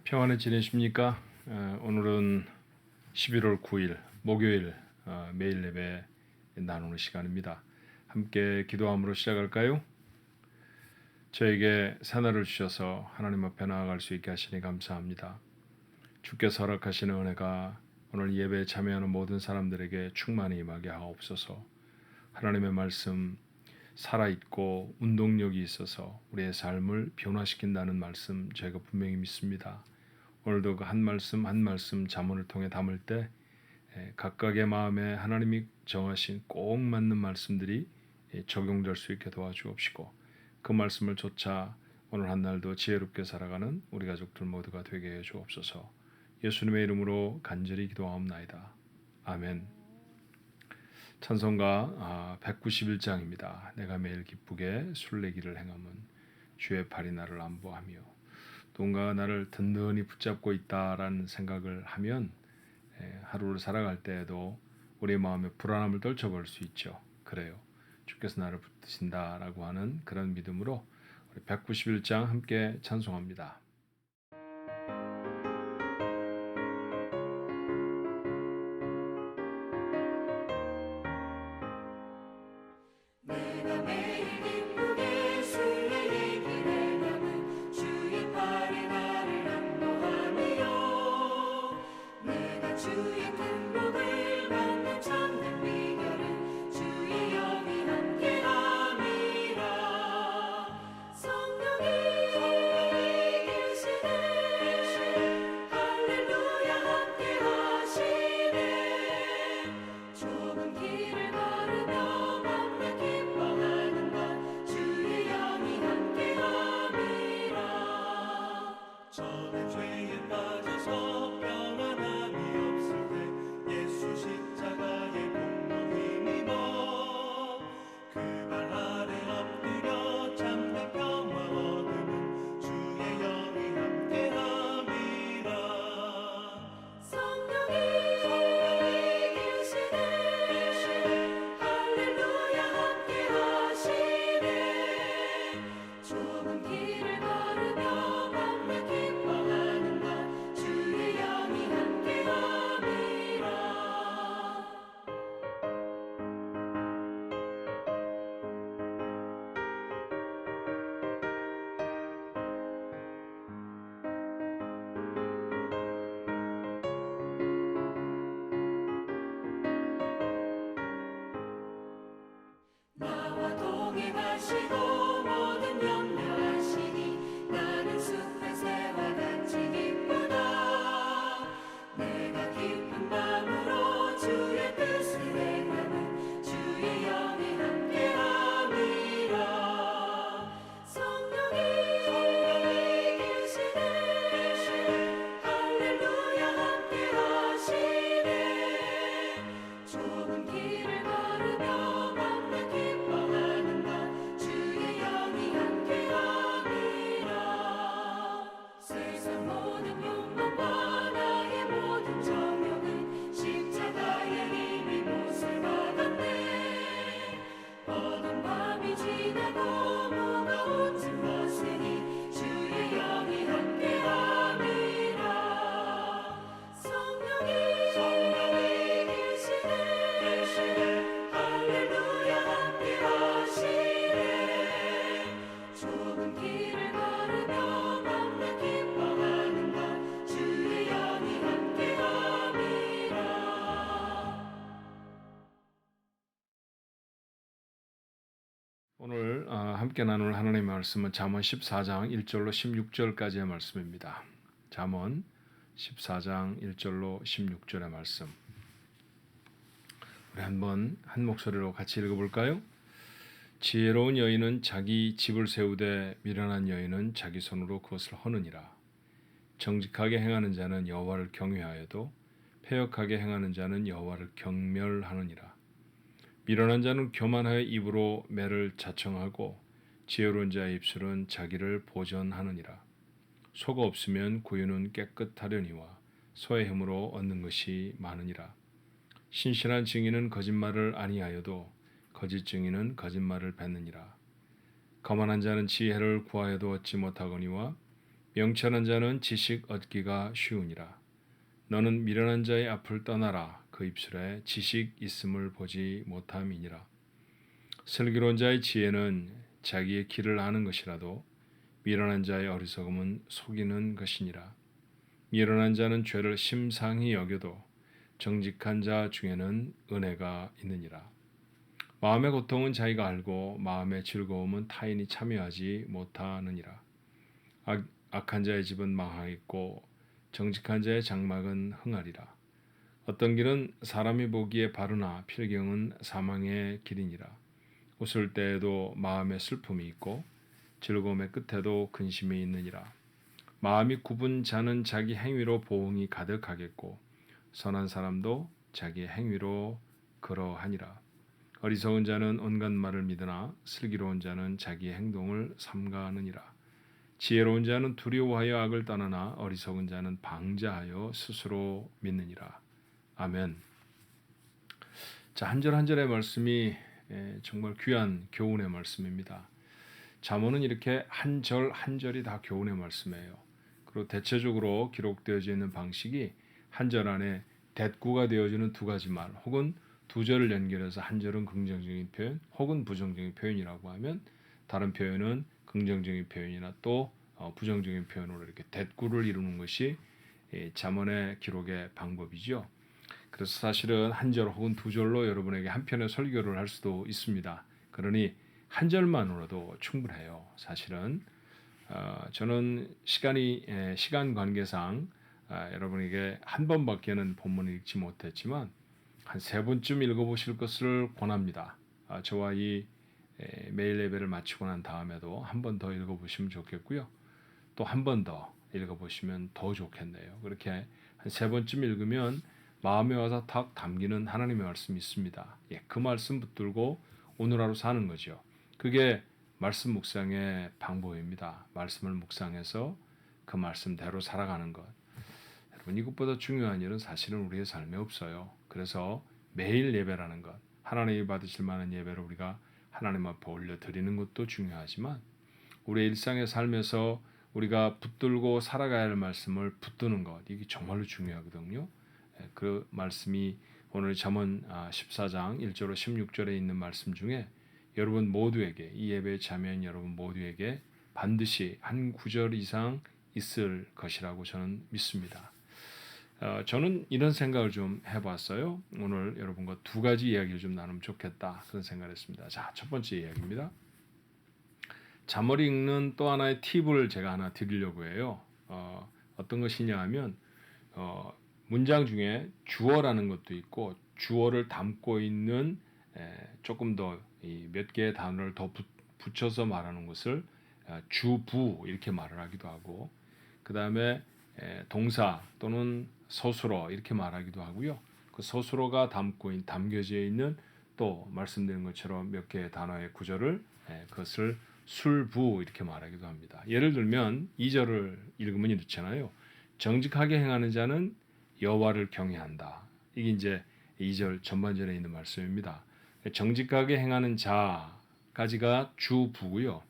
평안히 지내십니까? 오늘은 11월 9일 목요일 매일 예배 나누는 시간입니다. 함께 기도함으로 시작할까요? 저에게 새날을 주셔서 하나님 앞에 나아갈 수 있게 하시니 감사합니다. 주께서 허락하시는 은혜가 오늘 예배에 참여하는 모든 사람들에게 충만히 임하게 하옵소서. 하나님의 말씀 살아있고 운동력이 있어서 우리의 삶을 변화시킨다는 말씀 저희가 분명히 믿습니다. 오늘도 그 한 말씀 한 말씀 잠언을 통해 담을 때 각각의 마음에 하나님이 정하신 꼭 맞는 말씀들이 적용될 수 있게 도와주옵시고 그 말씀을 좇아 오늘 한 날도 지혜롭게 살아가는 우리 가족들 모두가 되게 해 주옵소서. 예수님의 이름으로 간절히 기도하옵나이다. 아멘. 찬송가 191장입니다. 내가 매일 기쁘게 술래기를 행함은 주의 팔이 나를 안보하며. 누군가가 나를 든든히 붙잡고 있다라는 생각을 하면 하루를 살아갈 때에도 우리 마음에 불안함을 떨쳐버릴 수 있죠. 그래요. 주께서 나를 붙드신다라고 하는 그런 믿음으로 우리 191장 함께 찬송합니다. 내가 매일 기쁘게 술래기를 행함은 주의 팔이 나를 안보하며 내가 주의 큰 복을 받는 참된 비결은 주의 영이 함께함이라. 성령이 계시네 할렐루야 함께하시네. 좁은 길을 걸으며 기뻐하는 것 주의 영이 함께함이라. 저는 죄에 빠져서 평안함이 없을 때 예수 십자가의 공로 힘입어 그 발 아래 엎드려 참된 평화 얻음은 주의 영이 함께함이라. 성령이 계시네 할렐루야 함께하시네. 좁은 길을 걸으며 밤낮 기뻐하는 것 주의 영이 함께함이라. 나와 동행하시고 모든 염려하시니 나는 숲의 새와 같이 기쁘다. 내가 깊은 밤으로 주의 뜻을 행함은 주의 영이 함께함이라. 성령이 계시네 할렐루야 함께하시네. 좁은 길을 걸으며 밤낮 기뻐하는 것 주의 영이 함께함이라. 세상 모든 욕망과 나의 모든 정욕은 십자가의 힘이 못을 박았네. 어두운 밤이 지나고 무거운 짐 벗으니 주의 영이 함께함이라. 성령이 계시네 할렐루야 함께하시네. 좁은 길을 걸으며 밤낮 기뻐하는 것 주의 영이 함께함이라. 오늘 함께 나눌 하나님의 말씀은 잠언 14장 1절로 16절까지의 말씀입니다. 잠언 14장 1절로 16절의 말씀. 우리 한번 한 목소리로 같이 읽어볼까요? 지혜로운 여인은 자기 집을 세우되 미련한 여인은 자기 손으로 그것을 허느니라. 정직하게 행하는 자는 여호와를 경외하여도 패역하게 행하는 자는 여호와를 경멸하느니라. 미련한 자는 교만하여 입으로 매를 자청하고 지혜로운 자의 입술은 자기를 보전하느니라. 속 없으면 구유는 깨끗하려니와 소의 힘으로 얻는 것이 많으니라. 신실한 증인은 거짓말을 아니하여도 거짓 증인은 거짓말을 뱉느니라. 거만한 자는 지혜를 구하여도 얻지 못하거니와 명철한 자는 지식 얻기가 쉬우니라. 너는 미련한 자의 앞을 떠나라. 그 입술에 지식 있음을 보지 못함이니라. 슬기로운 자의 지혜는 자기의 길을 아는 것이라도 미련한 자의 어리석음은 속이는 것이니라. 미련한 자는 죄를 심상히 여겨도 정직한 자 중에는 은혜가 있느니라. 마음의 고통은 자기가 알고 마음의 즐거움은 타인이 참여하지 못하느니라. 악한 자의 집은 망하겠고 정직한 자의 장막은 흥하리라. 어떤 길은 사람이 보기에 바르나 필경은 사망의 길이니라. 웃을 때에도 마음에 슬픔이 있고 즐거움의 끝에도 근심이 있느니라. 마음이 굽은 자는 자기 행위로 보응이 가득하겠고 선한 사람도 자기 행위로 그러하니라. 어리석은 자는 온갖 말을 믿으나 슬기로운 자는 자기의 행동을 삼가느니라. 지혜로운 자는 두려워하여 악을 떠나나 어리석은 자는 방자하여 스스로 믿느니라. 아멘. 자, 한 절 한 절의 말씀이 정말 귀한 교훈의 말씀입니다. 잠언은 이렇게 한 절 한 절이 다 교훈의 말씀이에요. 그리고 대체적으로 기록되어져 있는 방식이 한 절 안에 대꾸가 되어지는 두 가지 말, 혹은 두 절을 연결해서 한 절은 긍정적인 표현, 혹은 부정적인 표현이라고 하면 다른 표현은 긍정적인 표현이나 또 부정적인 표현으로 이렇게 대꾸를 이루는 것이 잠언의 기록의 방법이죠. 그래서 사실은 한 절 혹은 두 절로 여러분에게 한 편의 설교를 할 수도 있습니다. 그러니 한 절만으로도 충분해요. 사실은 저는 시간 관계상 여러분에게 한 번밖에는 본문을 읽지 못했지만 한 세 번쯤 읽어보실 것을 권합니다. 저와 이 매일 예배를 마치고 난 다음에도 한 번 더 읽어보시면 좋겠고요. 또 한 번 더 읽어보시면 더 좋겠네요. 그렇게 한 세 번쯤 읽으면 마음에 와서 탁 담기는 하나님의 말씀이 있습니다. 그 말씀 붙들고 오늘 하루 사는 거죠. 그게 말씀 묵상의 방법입니다. 말씀을 묵상해서 그 말씀대로 살아가는 것. 여러분, 이것보다 중요한 일은 사실은 우리의 삶에 없어요. 그래서 매일 예배라는 것, 하나님이 받으실 만한 예배를 우리가 하나님 앞에 올려드리는 것도 중요하지만 우리의 일상의 삶에서 우리가 붙들고 살아가야 할 말씀을 붙드는 것, 이게 정말로 중요하거든요. 그 말씀이 오늘 잠언 14장 1절로 16절에 있는 말씀 중에 여러분 모두에게, 이 예배에 참여한 여러분 모두에게 반드시 한 구절 이상 있을 것이라고 저는 믿습니다. 저는 이런 생각을 좀 해봤어요. 오늘 여러분과 두 가지 이야기를 좀 나누면 좋겠다, 그런 생각을 했습니다. 자, 첫 번째 이야기입니다. 잠언을 읽는 또 하나의 팁을 제가 하나 드리려고 해요. 어떤 것이냐 하면 문장 중에 주어라는 것도 있고 주어를 담고 있는 조금 더 몇 개의 단어를 더 붙여서 말하는 것을 주부 이렇게 말을 하기도 하고, 그 다음에 동사 또는 서술어 이렇게 말하기도 하고요. 그 서술어가 담겨져 있는 또 말씀드린 것처럼 몇 개의 단어의 구절을 그것을 술부 이렇게 말하기도 합니다. 예를 들면 2절을 읽으면 이렇잖아요. 정직하게 행하는 자는 여호와를 경외한다. 이게 이제 2절 전반절에 있는 말씀입니다. 정직하게 행하는 자까지가 주부고요.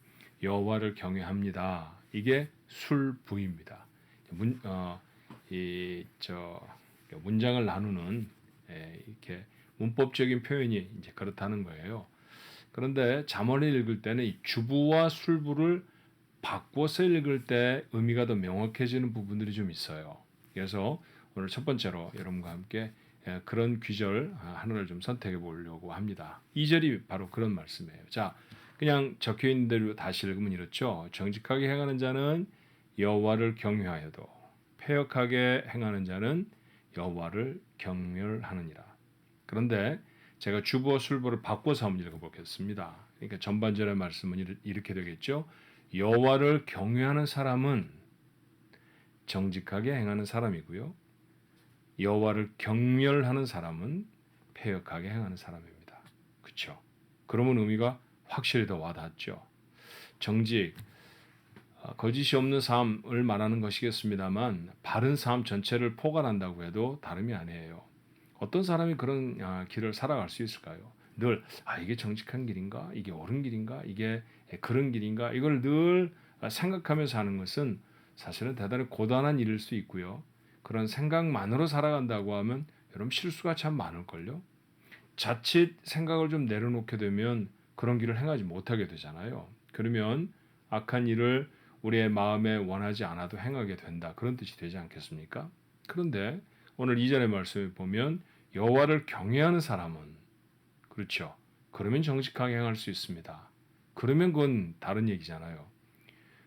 여호와를 경외합니다. 이게 술부입니다. 문장을 나누는 이렇게 문법적인 표현이 이제 그렇다는 거예요. 그런데 잠언을 읽을 때는 이 주부와 술부를 바꿔서 읽을 때 의미가 더 명확해지는 부분들이 좀 있어요. 그래서 오늘 첫 번째로 여러분과 함께 그런 귀절 하나를 좀 선택해 보려고 합니다. 2절이 바로 그런 말씀이에요. 자, 그냥 적혀 있는 대로 다시 읽으면 이렇죠. 정직하게 행하는 자는 여호와를 경외하여도 패역하게 행하는 자는 여호와를 경멸하느니라. 그런데 제가 주부와 술부를 바꿔서 한번 읽어보겠습니다. 그러니까 전반절의 말씀은 이렇게 되겠죠. 여호와를 경외하는 사람은 정직하게 행하는 사람이고요. 여호와를 경멸하는 사람은 패역하게 행하는 사람입니다. 그렇죠? 그러면 의미가 확실히 더 와닿죠. 정직, 거짓이 없는 삶을 말하는 것이겠습니다만 바른 삶 전체를 포괄한다고 해도 다름이 아니에요. 어떤 사람이 그런 길을 살아갈 수 있을까요? 늘 이게 정직한 길인가? 이게 옳은 길인가? 이게 그런 길인가? 이걸 늘 생각하면서 하는 것은 사실은 대단히 고단한 일일 수 있고요. 그런 생각만으로 살아간다고 하면 여러분 실수가 참 많을걸요. 자칫 생각을 좀 내려놓게 되면 그런 길을 행하지 못하게 되잖아요. 그러면 악한 일을 우리의 마음에 원하지 않아도 행하게 된다. 그런 뜻이 되지 않겠습니까? 그런데 오늘 이전의 말씀을 보면 여호와를 경외하는 사람은 그렇죠. 그러면 정직하게 행할 수 있습니다. 그러면 그건 다른 얘기잖아요.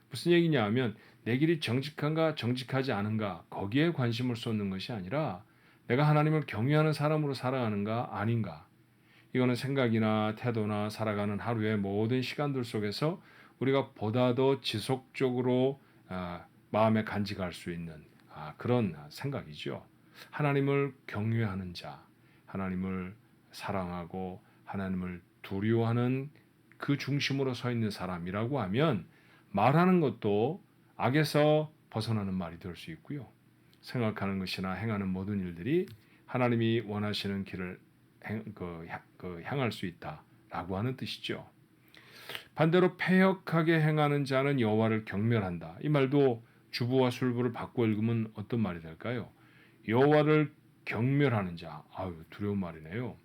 무슨 얘기냐 하면 내 길이 정직한가 정직하지 않은가 거기에 관심을 쏟는 것이 아니라 내가 하나님을 경외하는 사람으로 살아가는가 아닌가. 이거는 생각이나 태도나 살아가는 하루의 모든 시간들 속에서 우리가 보다 더 지속적으로 마음에 간직할 수 있는 그런 생각이죠. 하나님을 경외하는 자, 하나님을 사랑하고 하나님을 두려워하는 그 중심으로 서 있는 사람이라고 하면 말하는 것도 악에서 벗어나는 말이 될 수 있고요. 생각하는 것이나 행하는 모든 일들이 하나님이 원하시는 길을 향할 수 있다라고 하는 뜻이죠. 반대로 패역하게 행하는 자는 여호와를 경멸한다. 이 말도 주부와 술부를 바꿔 읽으면 어떤 말이 될까요? 여호와를 경멸하는 자. 두려운 말이네요.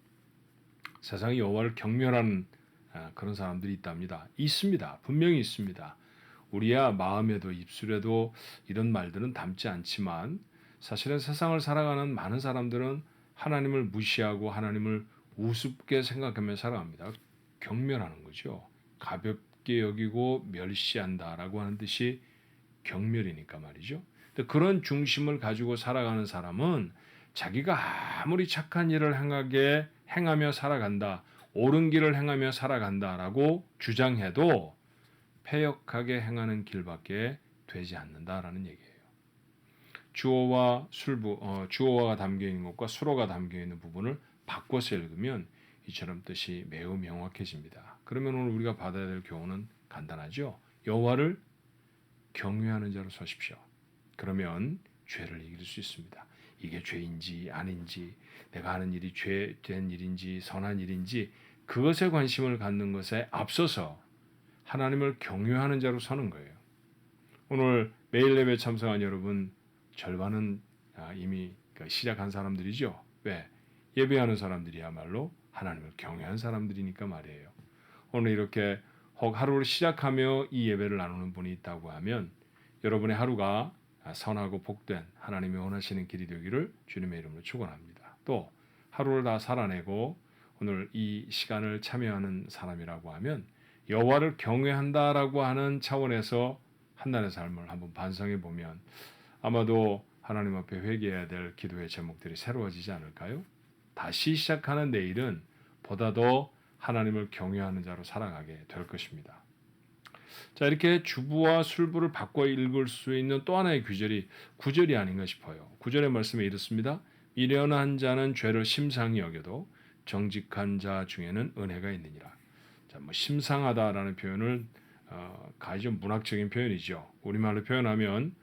세상에 여호와를 경멸하는 그런 사람들이 있답니다. 있습니다. 분명히 있습니다. 우리야 마음에도 입술에도 이런 말들은 담지 않지만 사실은 세상을 살아가는 많은 사람들은 하나님을 무시하고 하나님을 우습게 생각하며 살아갑니다. 경멸하는 거죠. 가볍게 여기고 멸시한다라고 하는 뜻이 경멸이니까 말이죠. 근데 그런 중심을 가지고 살아가는 사람은 자기가 아무리 착한 일을 행하며 살아간다, 옳은 길을 행하며 살아간다라고 주장해도 패역하게 행하는 길밖에 되지 않는다라는 얘기예요. 주어와 주어가 담겨 있는 것과 수어가 담겨 있는 부분을 바꿔서 읽으면 이처럼 뜻이 매우 명확해집니다. 그러면 오늘 우리가 받아야 될 교훈은 간단하죠. 여호와를 경외하는 자로 서십시오. 그러면 죄를 이길 수 있습니다. 이게 죄인지 아닌지, 내가 하는 일이 죄된 일인지 선한 일인지 그것에 관심을 갖는 것에 앞서서 하나님을 경외하는 자로 서는 거예요. 오늘 매일 예배 참석한 여러분 절반은 이미 시작한 사람들이죠. 왜? 예배하는 사람들이야말로 하나님을 경외한 사람들이니까 말이에요. 오늘 이렇게 혹 하루를 시작하며 이 예배를 나누는 분이 있다고 하면 여러분의 하루가 선하고 복된 하나님이 원하시는 길이 되기를 주님의 이름으로 축원합니다. 또 하루를 다 살아내고 오늘 이 시간을 참여하는 사람이라고 하면 여호와를 경외한다라고 하는 차원에서 한날의 삶을 한번 반성해 보면 아마도 하나님 앞에 회개해야 될 기도의 제목들이 새로워지지 않을까요? 다시 시작하는 내일은 보다 더 하나님을 경외하는 자로 살아가게 될 것입니다. 자, 이렇게 주부와 술부를 바꿔 읽을 수 있는 또 하나의 구절이 9절이 아닌가 싶어요. 9절의 말씀에 이렇습니다. 미련한 자는 죄를 심상히 여겨도 정직한 자 중에는 은혜가 있느니라. 자, 심상하다라는 표현을 좀 문학적인 표현이죠. 우리말로 표현하면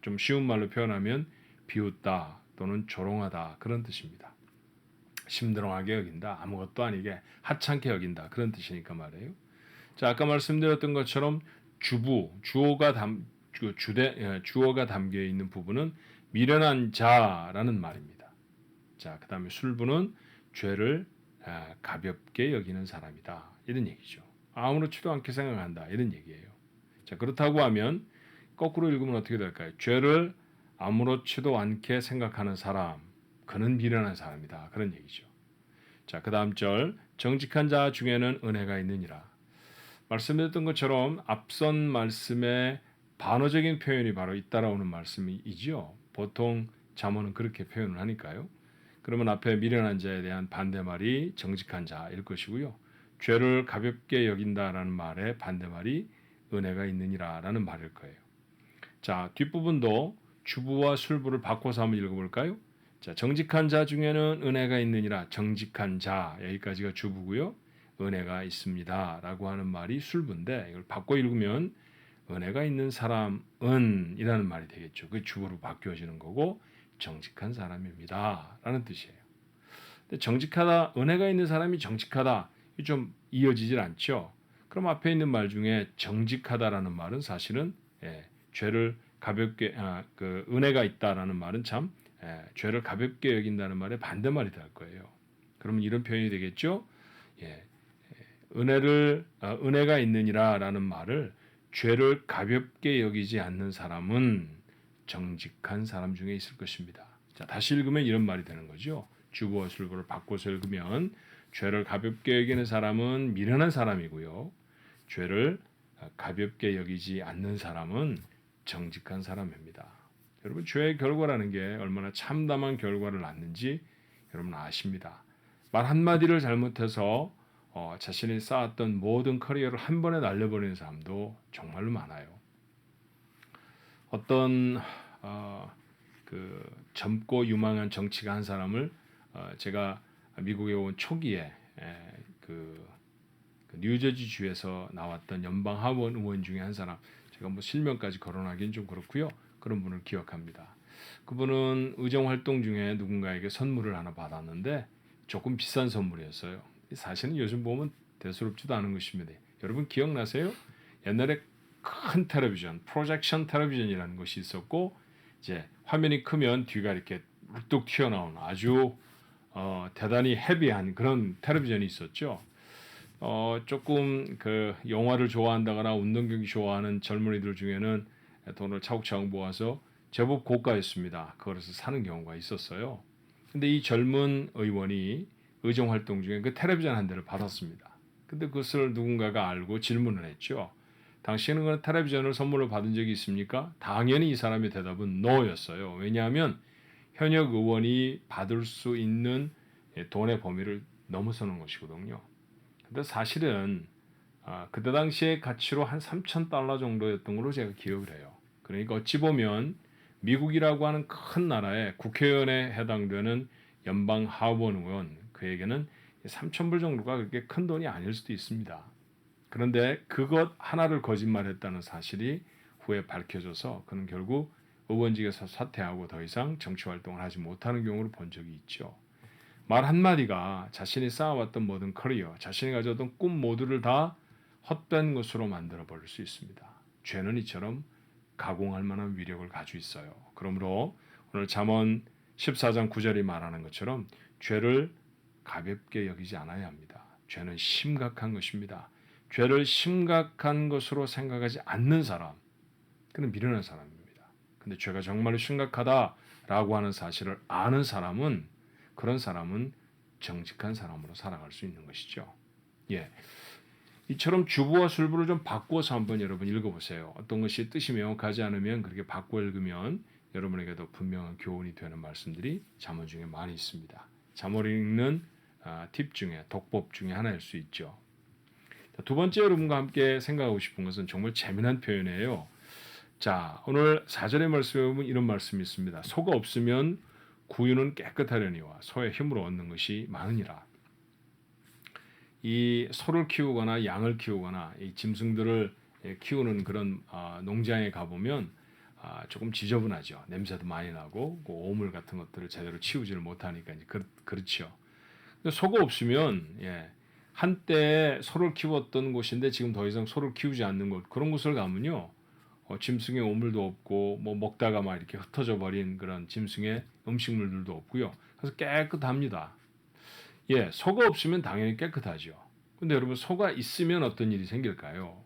좀 쉬운 말로 표현하면 비웃다 또는 조롱하다 그런 뜻입니다. 심드렁하게 여긴다, 아무것도 아니게 하찮게 여긴다 그런 뜻이니까 말이에요. 자, 아까 말씀드렸던 것처럼 주어가 담겨 있는 부분은 미련한 자라는 말입니다. 자, 그다음에 술부는 죄를 가볍게 여기는 사람이다 이런 얘기죠. 아무렇지도 않게 생각한다 이런 얘기예요. 자, 그렇다고 하면 거꾸로 읽으면 어떻게 될까요? 죄를 아무렇지도 않게 생각하는 사람, 그는 미련한 사람이다 그런 얘기죠. 자, 그 다음 절 정직한 자 중에는 은혜가 있느니라. 말씀드렸던 것처럼 앞선 말씀의 반어적인 표현이 바로 잇따라오는 말씀이죠. 보통 잠언은 그렇게 표현을 하니까요. 그러면 앞에 미련한 자에 대한 반대말이 정직한 자일 것이고요. 죄를 가볍게 여긴다라는 말의 반대말이 은혜가 있느니라라는 말일 거예요. 자, 뒷부분도 주부와 술부를 바꿔서 한번 읽어볼까요? 자, 정직한 자 중에는 은혜가 있느니라. 정직한 자 여기까지가 주부고요. 은혜가 있습니다 라고 하는 말이 술부인데 이걸 바꿔 읽으면 은혜가 있는 사람은 이라는 말이 되겠죠. 그게 주부로 바뀌어지는 거고 정직한 사람입니다 라는 뜻이에요. 근데 정직하다, 은혜가 있는 사람이 정직하다 좀 이어지질 않죠. 그럼 앞에 있는 말 중에 정직하다라는 말은 사실은 죄를 가볍게 그 은혜가 있다라는 말은 참 죄를 가볍게 여긴다는 말의 반대말이 될 거예요. 그러면 이런 표현이 되겠죠? 예, 은혜가 있느니라라는 말을 죄를 가볍게 여기지 않는 사람은 정직한 사람 중에 있을 것입니다. 자, 다시 읽으면 이런 말이 되는 거죠. 주보와 술보를 바꿔서 읽으면 죄를 가볍게 여기는 사람은 미련한 사람이고요. 죄를 가볍게 여기지 않는 사람은 정직한 사람입니다. 여러분, 죄의 결과라는 게 얼마나 참담한 결과를 낳는지 여러분 아십니다. 말 한마디를 잘못해서 자신이 쌓았던 모든 커리어를 한 번에 날려버리는 사람도 정말로 많아요. 어떤 그 젊고 유망한 정치가 한 사람을 제가 미국에 온 초기에 그 뉴저지 주에서 나왔던 연방 하원 의원 중에 한 사람, 제가 뭐 실명까지 거론하기는 좀 그렇고요. 그런 분을 기억합니다. 그분은 의정 활동 중에 누군가에게 선물을 하나 받았는데 조금 비싼 선물이었어요. 사실은 요즘 보면 대수롭지도 않은 것입니다. 여러분 기억나세요? 옛날에 큰 텔레비전, 프로젝션 텔레비전이라는 것이 있었고, 이제 화면이 크면 뒤가 이렇게 뚝 튀어나오는 아주 대단히 헤비한 그런 텔레비전이 있었죠. 조금 그 영화를 좋아한다거나 운동 경기 좋아하는 젊은이들 중에는 돈을 차곡차곡 모아서 제법 고가였습니다. 그래서 사는 경우가 있었어요. 근데 이 젊은 의원이 의정 활동 중에 그 텔레비전 한 대를 받았습니다. 근데 그것을 누군가가 알고 질문을 했죠. 당신은 그 텔레비전을 선물로 받은 적이 있습니까? 당연히 이 사람의 대답은 no였어요. 왜냐하면 현역 의원이 받을 수 있는 돈의 범위를 넘어서는 것이거든요. 근데 사실은 그때 당시의 가치로 한 3,000달러 정도였던 걸로 제가 기억을 해요. 그러니까 어찌 보면 미국이라고 하는 큰 나라의 국회의원에 해당되는 연방 하원 의원, 그에게는 3,000불 정도가 그렇게 큰 돈이 아닐 수도 있습니다. 그런데 그것 하나를 거짓말했다는 사실이 후에 밝혀져서 그는 결국 의원직에서 사퇴하고 더 이상 정치 활동을 하지 못하는 경우를 본 적이 있죠. 말 한마디가 자신이 쌓아왔던 모든 커리어, 자신이 가져왔던 꿈 모두를 다 헛된 것으로 만들어 버릴 수 있습니다. 죄는 이처럼 가공할 만한 위력을 가지고 있어요. 그러므로 오늘 잠언 14장 9절이 말하는 것처럼 죄를 가볍게 여기지 않아야 합니다. 죄는 심각한 것입니다. 죄를 심각한 것으로 생각하지 않는 사람, 그는 미련한 사람입니다. 근데 죄가 정말로 심각하다라고 하는 사실을 아는 사람은, 그런 사람은 정직한 사람으로 살아갈 수 있는 것이죠. 예, 이처럼 주부와 술부를 좀 바꾸어서 한번 여러분 읽어보세요. 어떤 것이 뜻이 명확하지 않으면 그렇게 바꿔 읽으면 여러분에게도 분명한 교훈이 되는 말씀들이 잠언 중에 많이 있습니다. 잠언을 읽는 팁 중에, 독법 중에 하나일 수 있죠. 두 번째 여러분과 함께 생각하고 싶은 것은 정말 재미난 표현이에요. 자, 오늘 4절의 말씀에 보면 이런 말씀이 있습니다. 소가 없으면 구유는 깨끗하려니와 소의 힘으로 얻는 것이 많으니라. 이 소를 키우거나 양을 키우거나 이 짐승들을 키우는 그런 농장에 가보면 조금 지저분하죠. 냄새도 많이 나고 그 오물 같은 것들을 제대로 치우지를 못하니까 이제 그렇죠. 소가 없으면 한때 소를 키웠던 곳인데 지금 더 이상 소를 키우지 않는 곳, 그런 곳을 가면요 짐승의 오물도 없고 뭐 먹다가 막 이렇게 흩어져 버린 그런 짐승의 음식물들도 없고요. 그래서 깨끗합니다. 소가 없으면 당연히 깨끗하죠. 근데 여러분, 소가 있으면 어떤 일이 생길까요?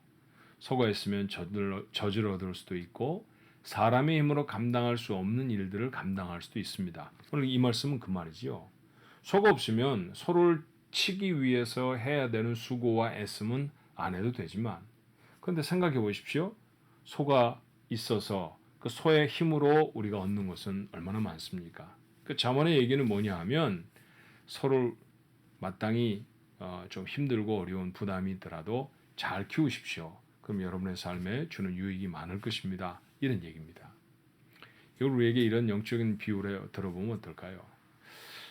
소가 있으면 저주를 얻을 수도 있고 사람의 힘으로 감당할 수 없는 일들을 감당할 수도 있습니다. 오늘 이 말씀은 그 말이지요. 소가 없으면 소를 치기 위해서 해야 되는 수고와 애씀은 안 해도 되지만, 그런데 생각해 보십시오. 소가 있어서 그 소의 힘으로 우리가 얻는 것은 얼마나 많습니까? 그 잠언의 얘기는 뭐냐 하면, 소를 마땅히 좀 힘들고 어려운 부담이 있더라도 잘 키우십시오. 그럼 여러분의 삶에 주는 유익이 많을 것입니다. 이런 얘기입니다. 이걸 우리에게 이런 영적인 비유를 들어보면 어떨까요?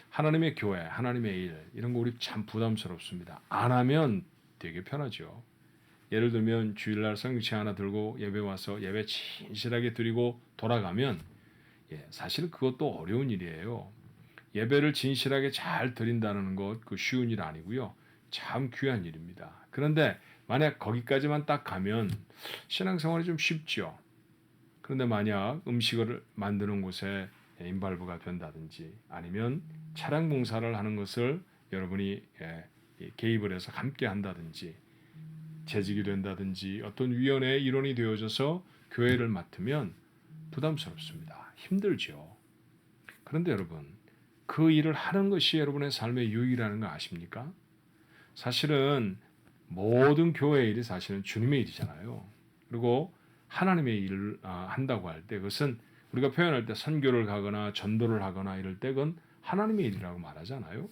하나님의 교회, 하나님의 일, 이런 거 우리 참 부담스럽습니다. 안 하면 되게 편하죠. 예를 들면 주일날 성경책 하나 들고 예배 와서 예배 진실하게 드리고 돌아가면 사실 그것도 어려운 일이에요. 예배를 진실하게 잘 드린다는 것, 그 쉬운 일 아니고요. 참 귀한 일입니다. 그런데 만약 거기까지만 딱 가면 신앙생활이 좀 쉽죠. 그런데 만약 음식을 만드는 곳에 인발부가 된다든지 아니면 차량 봉사를 하는 것을 여러분이 개입을 해서 함께 한다든지 재직이 된다든지 어떤 위원회의 일원이 되어져서 교회를 맡으면 부담스럽습니다. 힘들죠. 그런데 여러분, 그 일을 하는 것이 여러분의 삶의 유익이라는 거 아십니까? 사실은 모든 교회의 일이 사실은 주님의 일이잖아요. 그리고 하나님의 일을 한다고 할 때 그것은 우리가 표현할 때 선교를 가거나 전도를 하거나 이럴 때 그건 하나님의 일이라고 말하잖아요.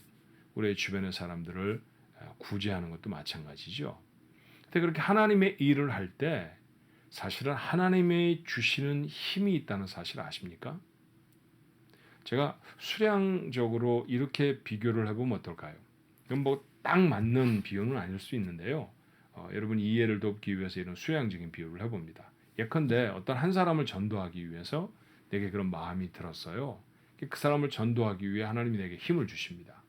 우리의 주변의 사람들을 구제하는 것도 마찬가지죠. 근데 그렇게 하나님의 일을 할 때 사실은 하나님의 주시는 힘이 있다는 사실 아십니까? 제가 수량적으로 이렇게 비교를 해보면 어떨까요? 이건 뭐 딱 맞는 비유는 아닐 수 있는데요. 여러분 이해를 돕기 위해서 이런 수량적인 비유를 해봅니다. 예컨대 어떤 한 사람을 전도하기 위해서 내게 그런 마음이 들었어요. 그 사람을 전도하기 위해 하나님이 내게 힘을 주십니다.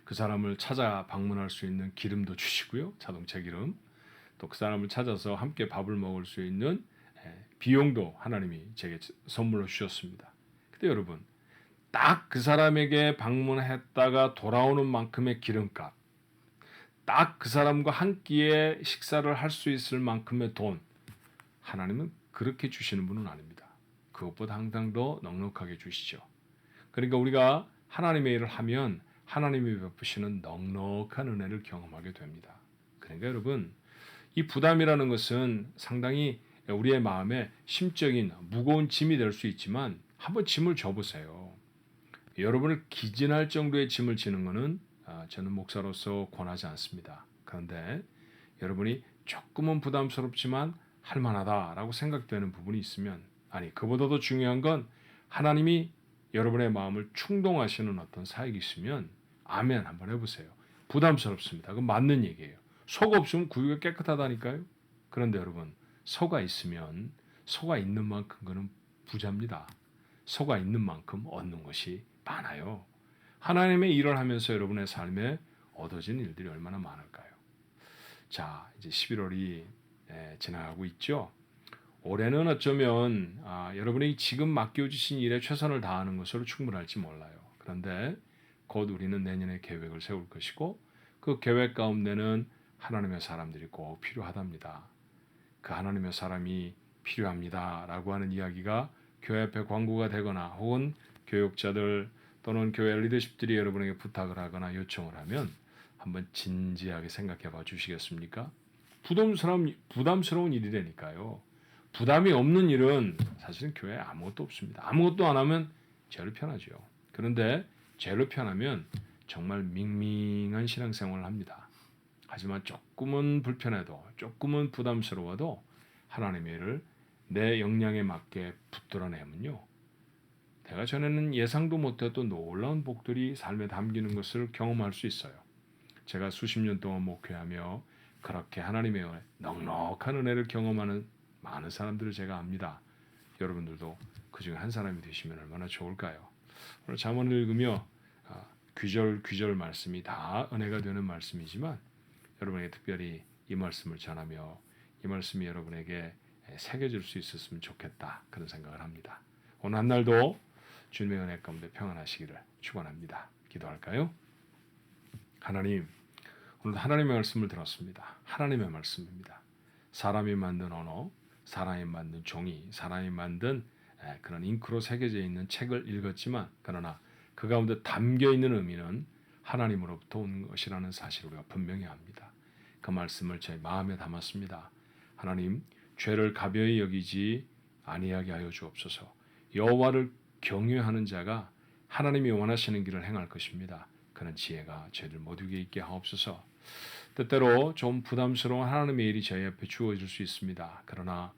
그 사람을 찾아 방문할 수 있는 기름도 주시고요. 자동차 기름. 또 그 사람을 찾아서 함께 밥을 먹을 수 있는 비용도 하나님이 제게 선물로 주셨습니다. 근데 여러분 딱 그 사람에게 방문했다가 돌아오는 만큼의 기름값, 딱 그 사람과 한 끼에 식사를 할 수 있을 만큼의 돈, 하나님은 그렇게 주시는 분은 아닙니다. 그것보다 항상 더 넉넉하게 주시죠. 그러니까 우리가 하나님의 일을 하면 하나님이 베푸시는 넉넉한 은혜를 경험하게 됩니다. 그러니까 여러분, 이 부담이라는 것은 상당히 우리의 마음에 심적인 무거운 짐이 될 수 있지만 한번 짐을 져보세요. 여러분을 기진할 정도의 짐을 지는 것은 저는 목사로서 권하지 않습니다. 그런데 여러분이 조금은 부담스럽지만 할만하다라고 생각되는 부분이 있으면 그보다 더 중요한 건 하나님이 여러분의 마음을 충동하시는 어떤 사역이 있으면 아멘 한번 해보세요. 부담스럽습니다. 그건 맞는 얘기예요. 속 없으면 구유가 깨끗하다니까요. 그런데 여러분 소가 있으면 소가 있는 만큼 그는 부자입니다. 소가 있는 만큼 얻는 것이 많아요. 하나님의 일을 하면서 여러분의 삶에 얻어진 일들이 얼마나 많을까요? 자, 이제 11월이 지나가고 있죠. 올해는 어쩌면 여러분이 지금 맡겨주신 일에 최선을 다하는 것으로 충분할지 몰라요. 그런데 곧 우리는 내년에 계획을 세울 것이고 그 계획 가운데는 하나님의 사람들이 꼭 필요하답니다. 그 하나님의 사람이 필요합니다라고 하는 이야기가 교회 앞에 광고가 되거나 혹은 교육자들 또는 교회 리더십들이 여러분에게 부탁을 하거나 요청을 하면 한번 진지하게 생각해 봐 주시겠습니까? 부담스러운 일이라니까요. 부담이 없는 일은 사실은 교회에 아무것도 없습니다. 아무것도 안 하면 제일 편하죠. 그런데 제일 편하면 정말 밍밍한 신앙생활을 합니다. 하지만 조금은 불편해도 조금은 부담스러워도 하나님의 일을 내 역량에 맞게 붙들어내면요. 내가 전에는 예상도 못했던 놀라운 복들이 삶에 담기는 것을 경험할 수 있어요. 제가 수십 년 동안 목회하며 그렇게 하나님의 넉넉한 은혜를 경험하는 많은 사람들을 제가 압니다. 여러분들도 그중에 한 사람이 되시면 얼마나 좋을까요? 오늘 잠언을 읽으며 귀절 말씀이 다 은혜가 되는 말씀이지만 여러분에게 특별히 이 말씀을 전하며 이 말씀이 여러분에게 새겨질 수 있었으면 좋겠다 그런 생각을 합니다. 오늘 한 날도 주님의 은혜 가운데 평안하시기를 축원합니다. 기도할까요? 하나님, 오늘 하나님의 말씀을 들었습니다. 하나님의 말씀입니다. 사람이 만든 언어, 사람이 만든 종이, 사람이 만든 그런 잉크로 새겨져 있는 책을 읽었지만 그러나 그 가운데 담겨 있는 의미는 하나님으로부터 온 것이라는 사실을 우리가 분명히 합니다. 그 말씀을 제 마음에 담았습니다. 하나님, 죄를 가벼이 여기지 아니하게 하여 주옵소서. 여호와를 경외하는 자가 하나님이 원하시는 길을 행할 것입니다. 그런 지혜가 저희들 모두에게 있게 하옵소서. 때때로 좀 부담스러운 하나님의 일이 저희 앞에 주어질 수 있습니다. 그러나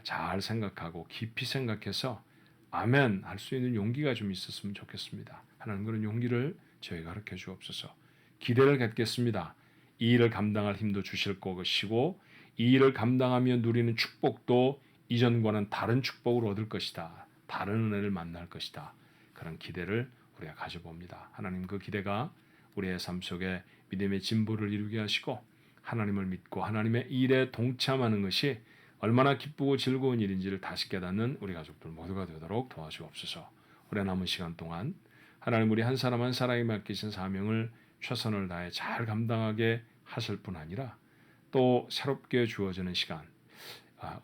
잘 생각하고 깊이 생각해서 아멘 할 수 있는 용기가 좀 있었으면 좋겠습니다. 하나님 그런 용기를 저희가 가르쳐 주옵소서. 기대를 갖겠습니다. 이 일을 감당할 힘도 주실 것이고 이 일을 감당하며 누리는 축복도 이전과는 다른 축복을 얻을 것이다. 다른 은혜를 만날 것이다. 그런 기대를 우리가 가져봅니다. 하나님 그 기대가 우리의 삶 속에 믿음의 진보를 이루게 하시고 하나님을 믿고 하나님의 일에 동참하는 것이 얼마나 기쁘고 즐거운 일인지를 다시 깨닫는 우리 가족들 모두가 되도록 도와주옵소서. 올해 남은 시간 동안 하나님 우리 한 사람 한 사람이 맡기신 사명을 최선을 다해 잘 감당하게 하실 뿐 아니라 또 새롭게 주어지는 시간,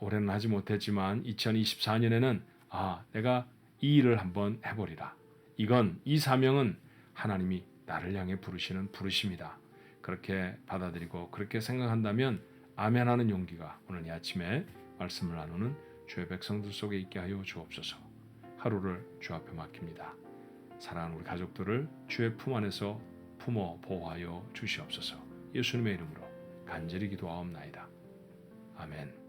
올해는 하지 못했지만 2024년에는 내가 이 일을 한번 해보리라. 이 사명은 하나님이 나를 향해 부르시는 부르심이다. 그렇게 받아들이고 그렇게 생각한다면 아멘하는 용기가 오늘 이 아침에 말씀을 나누는 주의 백성들 속에 있게 하여 주옵소서. 하루를 주 앞에 맡깁니다. 사랑하는 우리 가족들을 주의 품 안에서 품어 보호하여 주시옵소서. 예수님의 이름으로 간절히 기도하옵나이다. 아멘.